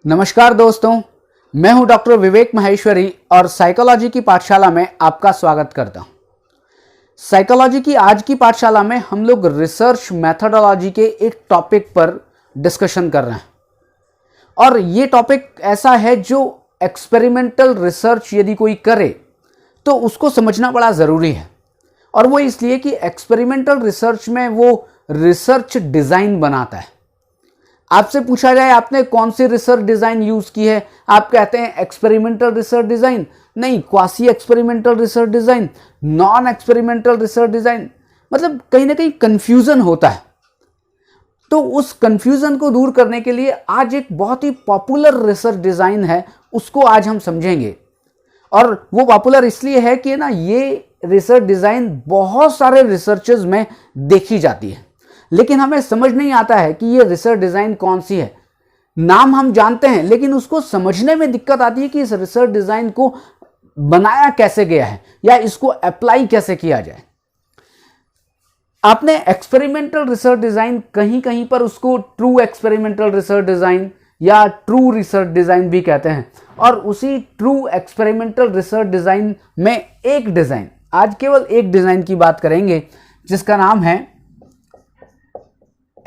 नमस्कार दोस्तों, मैं हूं डॉक्टर विवेक माहेश्वरी और साइकोलॉजी की पाठशाला में आपका स्वागत करता हूं। साइकोलॉजी की आज की पाठशाला में हम लोग रिसर्च मेथोडोलॉजी के एक टॉपिक पर डिस्कशन कर रहे हैं और ये टॉपिक ऐसा है जो एक्सपेरिमेंटल रिसर्च यदि कोई करे तो उसको समझना बड़ा ज़रूरी है। और वो इसलिए कि एक्सपेरिमेंटल रिसर्च में वो रिसर्च डिज़ाइन बनाता है। आपसे पूछा जाए आपने कौन सी रिसर्च डिज़ाइन यूज़ की है, आप कहते हैं एक्सपेरिमेंटल रिसर्च डिज़ाइन, नहीं quasi experimental research design, non experimental research design, मतलब कहीं ना कहीं कन्फ्यूज़न होता है। तो उस कन्फ्यूज़न को दूर करने के लिए आज एक बहुत ही पॉपुलर रिसर्च डिज़ाइन है, उसको आज हम समझेंगे। और वो पॉपुलर इसलिए है कि ना ये रिसर्च डिज़ाइन बहुत सारे रिसर्चेज में देखी जाती है, लेकिन हमें समझ नहीं आता है कि ये रिसर्च डिज़ाइन कौन सी है। नाम हम जानते हैं लेकिन उसको समझने में दिक्कत आती है कि इस रिसर्च डिज़ाइन को बनाया कैसे गया है या इसको अप्लाई कैसे किया जाए। आपने एक्सपेरिमेंटल रिसर्च डिज़ाइन कहीं कहीं पर उसको ट्रू एक्सपेरिमेंटल रिसर्च डिज़ाइन या ट्रू रिसर्च डिज़ाइन भी कहते हैं। और उसी ट्रू एक्सपेरिमेंटल रिसर्च डिज़ाइन में एक डिज़ाइन, आज केवल एक डिज़ाइन की बात करेंगे जिसका नाम है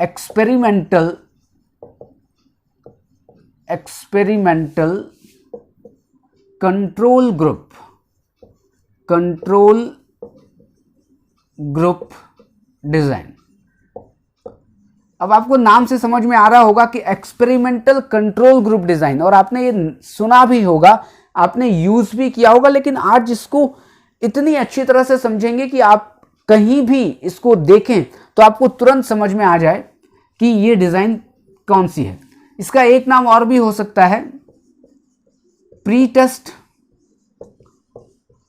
एक्सपेरिमेंटल कंट्रोल ग्रुप डिजाइन। अब आपको नाम से समझ में आ रहा होगा कि एक्सपेरिमेंटल कंट्रोल ग्रुप डिजाइन, और आपने ये सुना भी होगा, आपने यूज भी किया होगा, लेकिन आज इसको इतनी अच्छी तरह से समझेंगे कि आप कहीं भी इसको देखें तो आपको तुरंत समझ में आ जाए कि ये डिज़ाइन कौन सी है। इसका एक नाम और भी हो सकता है pre test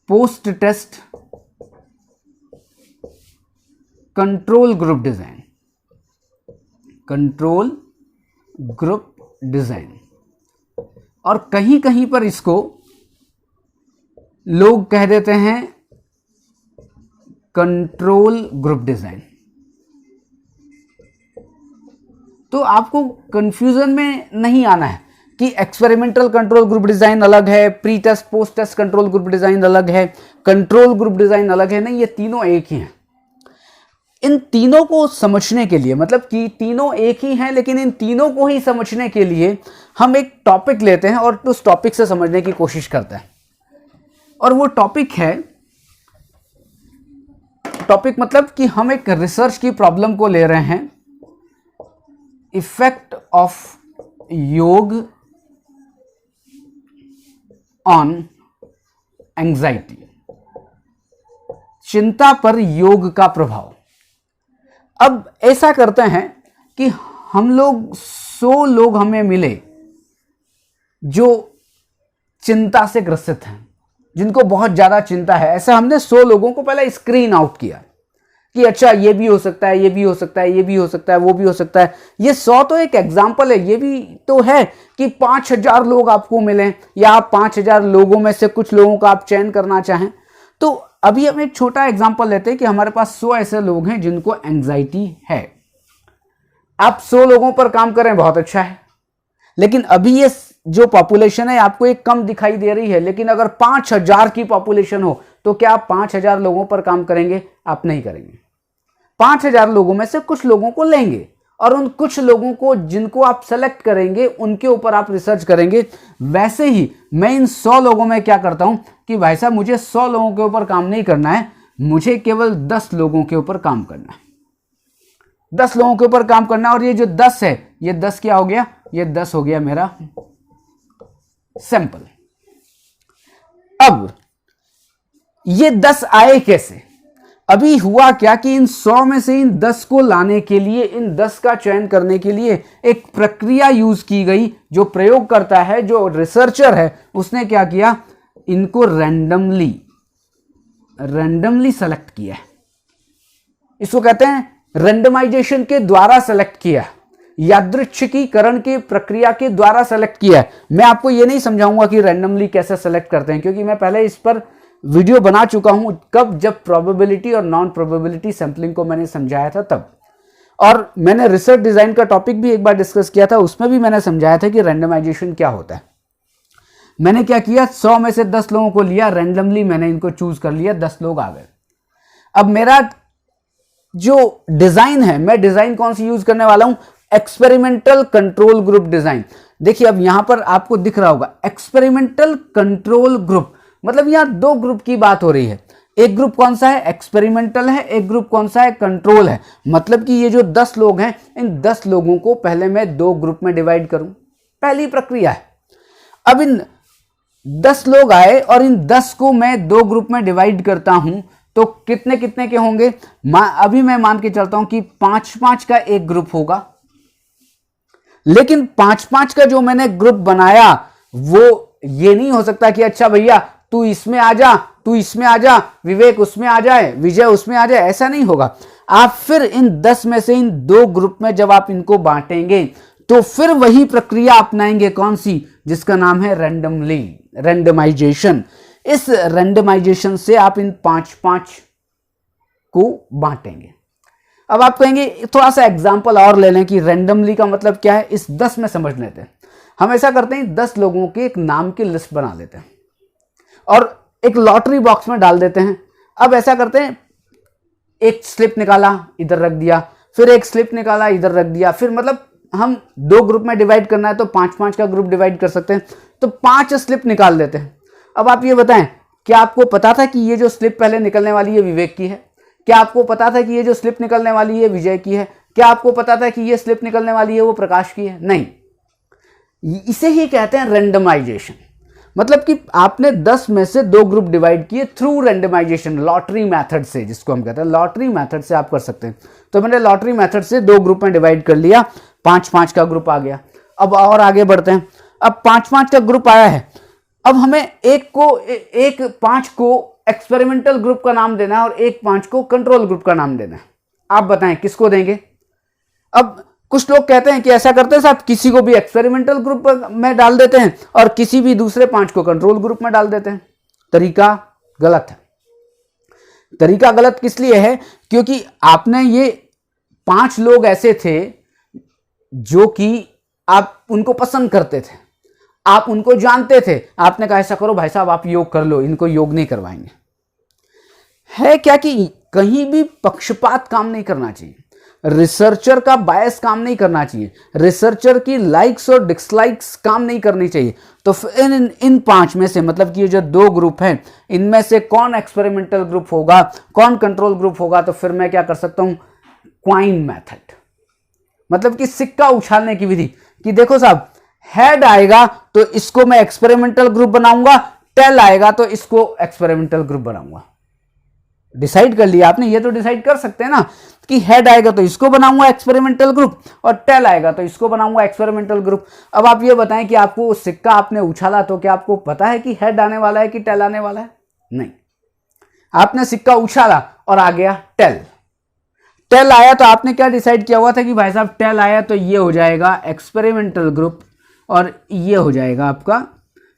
post test control group design. और कहीं कहीं पर इसको लोग कह देते हैं कंट्रोल ग्रुप डिज़ाइन। तो आपको कंफ्यूजन में नहीं आना है कि एक्सपेरिमेंटल कंट्रोल ग्रुप डिज़ाइन अलग है, pre test post test control group design अलग है, कंट्रोल ग्रुप डिज़ाइन अलग है। नहीं, ये तीनों एक ही हैं। इन तीनों को समझने के लिए, मतलब कि तीनों एक ही हैं, लेकिन इन तीनों को ही समझने के लिए हम एक टॉपिक लेते हैं और उस टॉपिक से समझने की कोशिश करते हैं। और वो टॉपिक है, टॉपिक मतलब कि हम एक रिसर्च की प्रॉब्लम को ले रहे हैं, इफेक्ट ऑफ योग ऑन एंजाइटी, चिंता पर योग का प्रभाव। अब ऐसा करते हैं कि हम लोग 100 लोग हमें मिले जो चिंता से ग्रसित हैं, जिनको बहुत ज्यादा चिंता है। ऐसा हमने 100 लोगों को पहले स्क्रीन आउट किया कि अच्छा ये भी हो सकता है, ये भी हो सकता है, ये भी हो सकता है, वो भी हो सकता है। ये 100 तो एक एग्जाम्पल है, ये भी तो है कि 5000 लोग आपको मिले या आप 5000 लोगों में से कुछ लोगों का आप चयन करना चाहें। तो अभी हम एक छोटा एग्जाम्पल लेते हैं कि हमारे पास 100 ऐसे लोग हैं जिनको एंजाइटी है। आप 100 लोगों पर काम करें, बहुत अच्छा है, लेकिन अभी ये जो पॉपुलेशन है आपको एक कम दिखाई दे रही है। लेकिन अगर 5000 की पॉपुलेशन हो तो क्या आप 5000 लोगों पर काम करेंगे? आप नहीं करेंगे। 5000 लोगों में से कुछ लोगों को लेंगे और उन कुछ लोगों को जिनको आप सेलेक्ट करेंगे उनके ऊपर आप रिसर्च करेंगे। वैसे ही मैं इन 100 लोगों में क्या करता हूं कि भाई साहब मुझे 100 लोगों के ऊपर काम नहीं करना है, मुझे केवल 10 लोगों के ऊपर काम करना है। 10 लोगों के ऊपर काम करना है। और ये जो 10 है, ये 10 क्या हो गया? ये 10 हो गया मेरा सैंपल। अब ये 10 आए कैसे? अभी हुआ क्या कि इन 100 में से इन 10 को लाने के लिए, इन 10 का चयन करने के लिए एक प्रक्रिया यूज की गई। जो प्रयोग करता है, जो रिसर्चर है, उसने क्या किया? इनको रैंडमली सेलेक्ट किया। इसको कहते हैं रैंडमाइजेशन के द्वारा सेलेक्ट किया, यादृच्छिकीकरण की प्रक्रिया के द्वारा सेलेक्ट किया। मैं आपको यह नहीं समझाऊंगा कि रैंडमली कैसे सेलेक्ट करते हैं, क्योंकि मैं पहले इस पर वीडियो बना चुका हूं, कब? जब प्रोबेबिलिटी और नॉन प्रोबेबिलिटी सैंपलिंग को मैंने समझाया था तब। और मैंने रिसर्च डिजाइन का टॉपिक भी एक बार डिस्कस किया था, उसमें भी मैंने समझाया था कि रैंडमाइजेशन क्या होता है। मैंने क्या किया, 100 में से 10 लोगों को लिया, रैंडमली मैंने इनको चूज कर लिया, 10 लोग आ गए। अब मेरा जो डिजाइन है, मैं डिजाइन कौन सी यूज करने वाला हूं, एक्सपेरिमेंटल कंट्रोल ग्रुप डिजाइन। देखिए अब यहां पर आपको दिख रहा होगा एक्सपेरिमेंटल कंट्रोल ग्रुप, मतलब यहां दो ग्रुप की बात हो रही है। एक ग्रुप कौन सा है, एक्सपेरिमेंटल है, एक ग्रुप कौन सा है, कंट्रोल है। मतलब कि ये जो 10 लोग हैं, इन 10 लोगों को पहले मैं 2 ग्रुप में डिवाइड करूं, पहली प्रक्रिया है। अब इन 10 लोग आए और इन 10 को मैं 2 ग्रुप में डिवाइड करता हूं, तो कितने कितने के होंगे, अभी मैं मान के चलता हूं कि 5-5 का एक ग्रुप होगा। लेकिन 5-5 का जो मैंने ग्रुप बनाया वो ये नहीं हो सकता कि अच्छा भैया तू इसमें आ जा, तू इसमें आ जा, विवेक उसमें आ जाए, विजय उसमें आ जाए, ऐसा नहीं होगा। आप फिर इन 10 में से इन 2 ग्रुप में जब आप इनको बांटेंगे तो फिर वही प्रक्रिया अपनाएंगे, कौन सी, जिसका नाम है रैंडमाइजेशन। इस रैंडमाइजेशन से आप इन 5-5 को बांटेंगे। अब आप कहेंगे थोड़ा सा एग्जांपल और ले लें कि रैंडमली का मतलब क्या है, इस 10 में समझ लेते हैं। हम ऐसा करते हैं, 10 लोगों के एक नाम की लिस्ट बना लेते हैं और एक लॉटरी बॉक्स में डाल देते हैं। अब ऐसा करते हैं, एक स्लिप निकाला इधर रख दिया, फिर एक स्लिप निकाला इधर रख दिया, फिर मतलब हम 2 ग्रुप में डिवाइड करना है तो 5-5 का ग्रुप डिवाइड कर सकते हैं, तो 5 स्लिप निकाल देते हैं। अब आप ये बताएं, क्या आपको पता था कि ये जो स्लिप पहले निकलने वाली है विवेक की है? क्या आपको पता था कि ये जो स्लिप निकलने वाली है विजय की है? क्या आपको पता था कि ये स्लिप निकलने वाली है वो प्रकाश की है? नहीं। इसे ही कहते हैं रैंडमाइजेशन। मतलब कि आपने 10 में से 2 ग्रुप डिवाइड किए थ्रू रैंडमाइजेशन, लॉटरी मेथड से, जिसको हम कहते हैं लॉटरी मेथड से आप कर सकते हैं। तो मैंने लॉटरी मेथड से 2 ग्रुप में डिवाइड कर लिया, 5-5 का ग्रुप आ गया। अब और आगे बढ़ते हैं। अब 5-5 का ग्रुप आया है, अब हमें एक 5 को एक्सपेरिमेंटल ग्रुप का नाम देना है और एक 5 को कंट्रोल ग्रुप का नाम देना है। आप बताएं किसको देंगे? अब कुछ लोग कहते हैं कि ऐसा करते हैं साहब, किसी को भी एक्सपेरिमेंटल ग्रुप में डाल देते हैं और किसी भी दूसरे 5 को कंट्रोल ग्रुप में डाल देते हैं। तरीका गलत है। तरीका गलत किस लिए है? क्योंकि आपने ये 5 लोग ऐसे थे जो कि आप उनको पसंद करते थे, आप उनको जानते थे, आपने कहा ऐसा करो भाई साहब आप योग कर लो, इनको योग नहीं करवाएंगे। है क्या कि कहीं भी पक्षपात काम नहीं करना चाहिए, रिसर्चर का बायस काम नहीं करना चाहिए, रिसर्चर की लाइक्स और डिसलाइक्स काम नहीं करनी चाहिए। तो इन 5 में से, मतलब कि ये जो 2 ग्रुप हैं, इनमें से कौन एक्सपेरिमेंटल ग्रुप होगा, कौन कंट्रोल ग्रुप होगा? तो फिर मैं क्या कर सकता हूं, क्वाइन मेथड, मतलब कि सिक्का उछालने की विधि, कि देखो साहब हेड आएगा तो इसको मैं एक्सपेरिमेंटल ग्रुप बनाऊंगा, टेल आएगा तो इसको एक्सपेरिमेंटल ग्रुप बनाऊंगा। डिसाइड कर लिया आपने, ये तो डिसाइड कर सकते हैं ना कि हेड आएगा तो इसको बनाऊंगा एक्सपेरिमेंटल ग्रुप और टेल आएगा तो इसको बनाऊंगा एक्सपेरिमेंटल ग्रुप। अब आप ये बताएं कि आपको सिक्का आपने उछाला तो क्या आपको पता है कि हेड आने वाला है कि टेल आने वाला है? नहीं। आपने सिक्का उछाला और आ गया टेल। टेल आया तो आपने क्या डिसाइड किया हुआ था कि भाई साहब टेल आया तो ये हो जाएगा एक्सपेरिमेंटल ग्रुप और ये हो जाएगा आपका,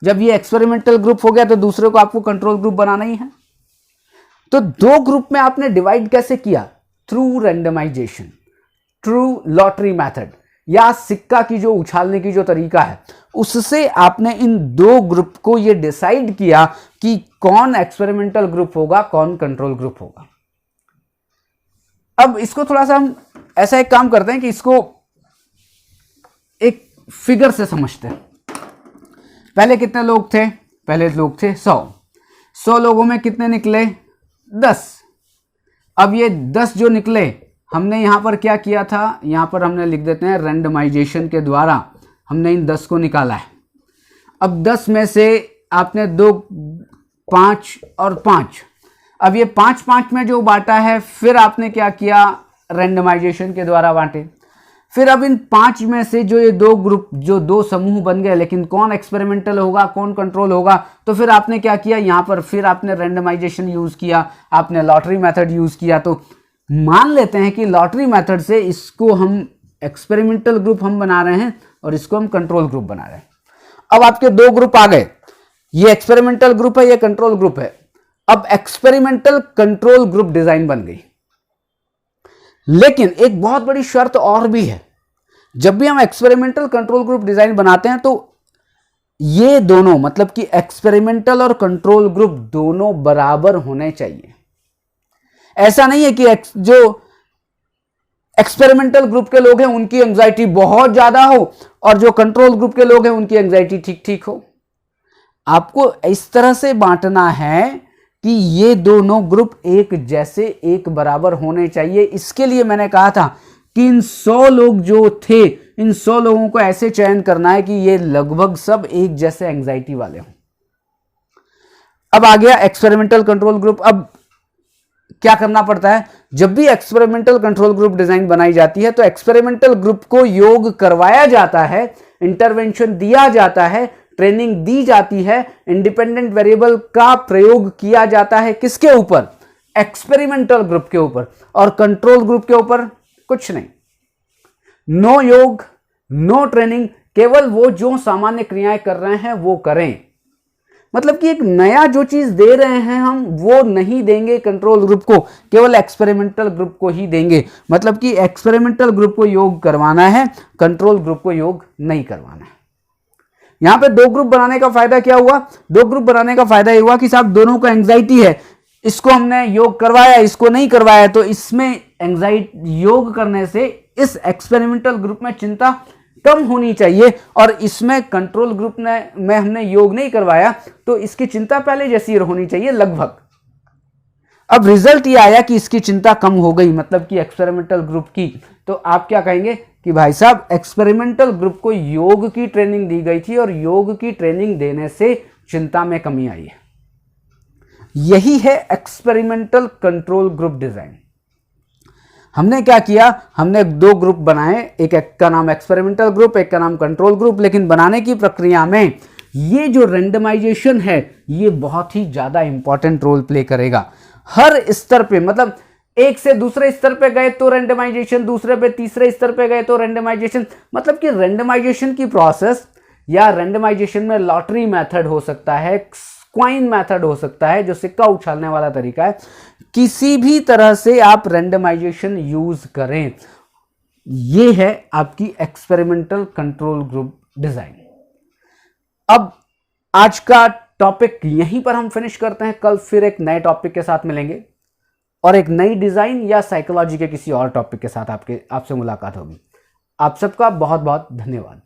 जब ये एक्सपेरिमेंटल ग्रुप हो गया तो दूसरे को आपको कंट्रोल ग्रुप बनाना ही है। तो 2 ग्रुप में आपने डिवाइड कैसे किया? Through randomization, through lottery method, या सिक्का की जो उछालने की जो तरीका है उससे आपने इन 2 ग्रुप को ये डिसाइड किया कि कौन एक्सपेरिमेंटल ग्रुप होगा, कौन कंट्रोल ग्रुप होगा। अब इसको थोड़ा सा हम ऐसा एक काम करते हैं कि इसको एक फिगर से समझते हैं। पहले कितने लोग थे? पहले लोग थे 100 लोगों में कितने निकले? 10। अब ये 10 जो निकले, हमने यहां पर क्या किया था, यहां पर हमने लिख देते हैं रैंडमाइजेशन के द्वारा हमने इन 10 को निकाला है। अब 10 में से आपने 2, 5 और 5, अब ये 5-5 में जो बांटा है, फिर आपने क्या किया, रैंडमाइजेशन के द्वारा बांटे। फिर अब इन 5 में से जो ये 2 ग्रुप, जो 2 समूह बन गए, लेकिन कौन एक्सपेरिमेंटल होगा, कौन कंट्रोल होगा? तो फिर आपने क्या किया, यहां पर फिर आपने रैंडमाइजेशन यूज किया, आपने लॉटरी मेथड यूज किया। तो मान लेते हैं कि लॉटरी मेथड से इसको हम एक्सपेरिमेंटल ग्रुप हम बना रहे हैं और इसको हम कंट्रोल ग्रुप बना रहे हैं। अब आपके 2 ग्रुप आ गए, ये एक्सपेरिमेंटल ग्रुप है, ये कंट्रोल ग्रुप है। अब एक्सपेरिमेंटल कंट्रोल ग्रुप डिजाइन बन गई। लेकिन एक बहुत बड़ी शर्त और भी है, जब भी हम एक्सपेरिमेंटल कंट्रोल ग्रुप डिजाइन बनाते हैं तो ये दोनों मतलब कि एक्सपेरिमेंटल और कंट्रोल ग्रुप दोनों बराबर होने चाहिए। ऐसा नहीं है कि जो एक्सपेरिमेंटल ग्रुप के लोग हैं उनकी एंजाइटी बहुत ज्यादा हो और जो कंट्रोल ग्रुप के लोग हैं उनकी एंजाइटी ठीक ठीक हो। आपको इस तरह से बांटना है कि ये दोनों ग्रुप एक जैसे एक बराबर होने चाहिए। इसके लिए मैंने कहा था कि इन 100 लोग जो थे, इन 100 लोगों को ऐसे चयन करना है कि ये लगभग सब एक जैसे एंजाइटी वाले हों। अब आ गया एक्सपेरिमेंटल कंट्रोल ग्रुप। अब क्या करना पड़ता है, जब भी एक्सपेरिमेंटल कंट्रोल ग्रुप डिजाइन बनाई जाती है तो एक्सपेरिमेंटल ग्रुप को योग करवाया जाता है, इंटरवेंशन दिया जाता है, ट्रेनिंग दी जाती है, इंडिपेंडेंट वेरिएबल का प्रयोग किया जाता है। किसके ऊपर? एक्सपेरिमेंटल ग्रुप के ऊपर। और कंट्रोल ग्रुप के ऊपर कुछ नहीं, नो योग, नो ट्रेनिंग, केवल वो जो सामान्य क्रियाएं कर रहे हैं वो करें। मतलब कि एक नया जो चीज दे रहे हैं हम वो नहीं देंगे कंट्रोल ग्रुप को, केवल एक्सपेरिमेंटल ग्रुप को ही देंगे। मतलब कि एक्सपेरिमेंटल ग्रुप को योग करवाना है, कंट्रोल ग्रुप को योग नहीं करवाना है। यहां पे 2 ग्रुप बनाने का फायदा क्या हुआ? 2 ग्रुप बनाने का फायदा यह हुआ कि साहब दोनों को एंजाइटी है, इसको हमने योग करवाया, इसको नहीं करवाया, तो इसमें एंजाइटी योग करने से इस एक्सपेरिमेंटल ग्रुप में चिंता कम होनी चाहिए और इसमें कंट्रोल ग्रुप में हमने योग नहीं करवाया तो इसकी चिंता पहले जैसी होनी चाहिए लगभग। अब रिजल्ट ये आया कि इसकी चिंता कम हो गई, मतलब कि एक्सपेरिमेंटल ग्रुप की। तो आप क्या कहेंगे कि भाई साहब एक्सपेरिमेंटल ग्रुप को योग की ट्रेनिंग दी गई थी और योग की ट्रेनिंग देने से चिंता में कमी आई है। यही है एक्सपेरिमेंटल कंट्रोल ग्रुप डिजाइन। हमने क्या किया, हमने 2 ग्रुप बनाए, एक का नाम एक्सपेरिमेंटल ग्रुप, एक का नाम कंट्रोल ग्रुप। लेकिन बनाने की प्रक्रिया में ये जो रेंडमाइजेशन है ये बहुत ही ज्यादा इंपॉर्टेंट रोल प्ले करेगा हर स्तर पे। मतलब एक से दूसरे स्तर पे गए तो रेंडमाइजेशन, दूसरे पे तीसरे स्तर पे गए तो रेंडमाइजेशन। मतलब कि रेंडमाइजेशन की प्रोसेस या रेंडमाइजेशन में लॉटरी मेथड हो सकता है, क्वाइन मेथड हो सकता है जो सिक्का उछालने वाला तरीका है, किसी भी तरह से आप रेंडमाइजेशन यूज करें। ये है आपकी एक्सपेरिमेंटल कंट्रोल ग्रुप डिजाइन। अब आज का टॉपिक यहीं पर हम फिनिश करते हैं। कल फिर एक नए टॉपिक के साथ मिलेंगे और एक नई डिजाइन या साइकोलॉजी के किसी और टॉपिक के साथ आपसे मुलाकात होगी। आप सबका बहुत बहुत धन्यवाद।